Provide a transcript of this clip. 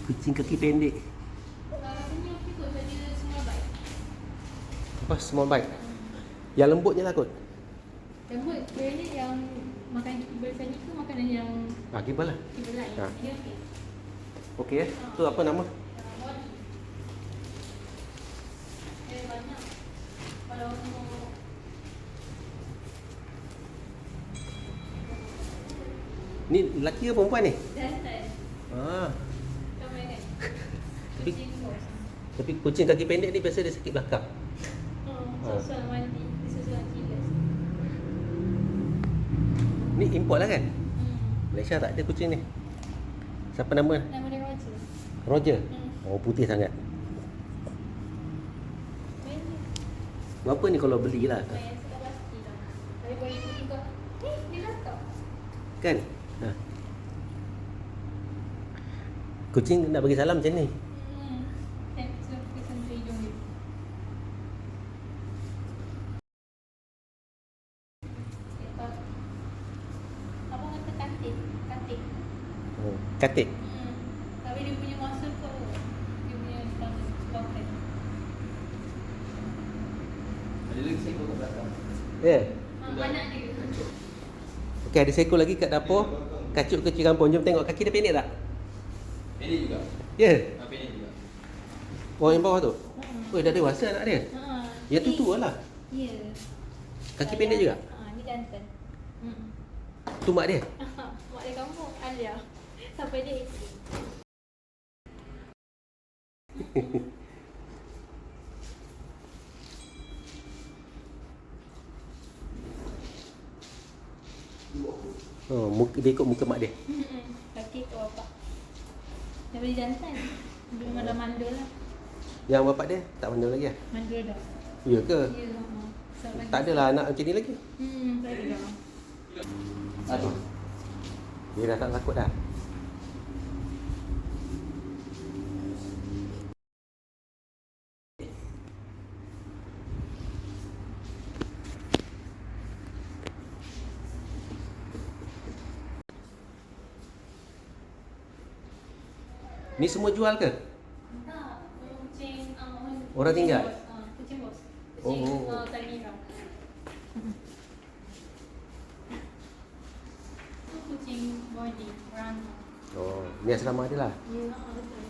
Kucing kaki pendek. Rasanya okey kot, dia semua baik. Apa? Small bite. Yang lembutnya lah kot. Lembut, dia ni yang makan biasanya tu makanan yang Gibal lah. kita belai. Ha. Dia okey. Okey Tu apa nama? Body. Dia banyak. Kalau untuk Ni lelaki ke perempuan ni? jantan, Ah. ramai kan? Tapi- Kucing bos. Tapi kucing kaki pendek ni biasa dia sakit belakang. Susul mandi, disusul kilas. Ni import lah kan? Hmm. Malaysia tak ada kucing ni. Siapa nama? Nama dia Roger. Roger. Hmm. Oh, putih sangat. Banyak. Berapa ni kalau belilah? Banyak sudah pasti lah. Tapi boleh ikut juga. Dia datang. Kan? Ha. Kucing nak bagi salam macam ni. Saya sentuh hidung dia. Apa kata katil? Katil. Oh, katik. Tapi dia punya muscle tu, dia punya sebabkan. Ada lagi saya kat belakang. Ya. Yeah. Anak dia. Okey, ada seekor lagi kat dapur. Kacuk kecil kampung. Jom tengok kaki dia pendek tak? Pendek juga. Ya. Yeah. Pendek juga. Oh, yang bawah tu. Oh, dah dewasa anak dia. Yang tu tua lah. Ya. Kaki pendek juga. Ni jantan. Tu mak dia. Mak dia kampung, Alia. Sampai dia ikut. Oh, dia ikut muka mak dia. Kaki kat bapak. Daripada jantan. Dia memang dah mandul lah. Yang bapak dia tak mandul lagi lah. Mandul dah. Ya ke? Ya. Tak adalah anak macam ni lagi. Tak ada dah. Aduh. Dia dah tak takut dah. Ni semua jual ke? Tak. Kucing Orang tinggal? Kucing bos. Oh. Kucing Tamira. Tu kucing body, rana. Oh, ni asrama dia lah. Ya, betul.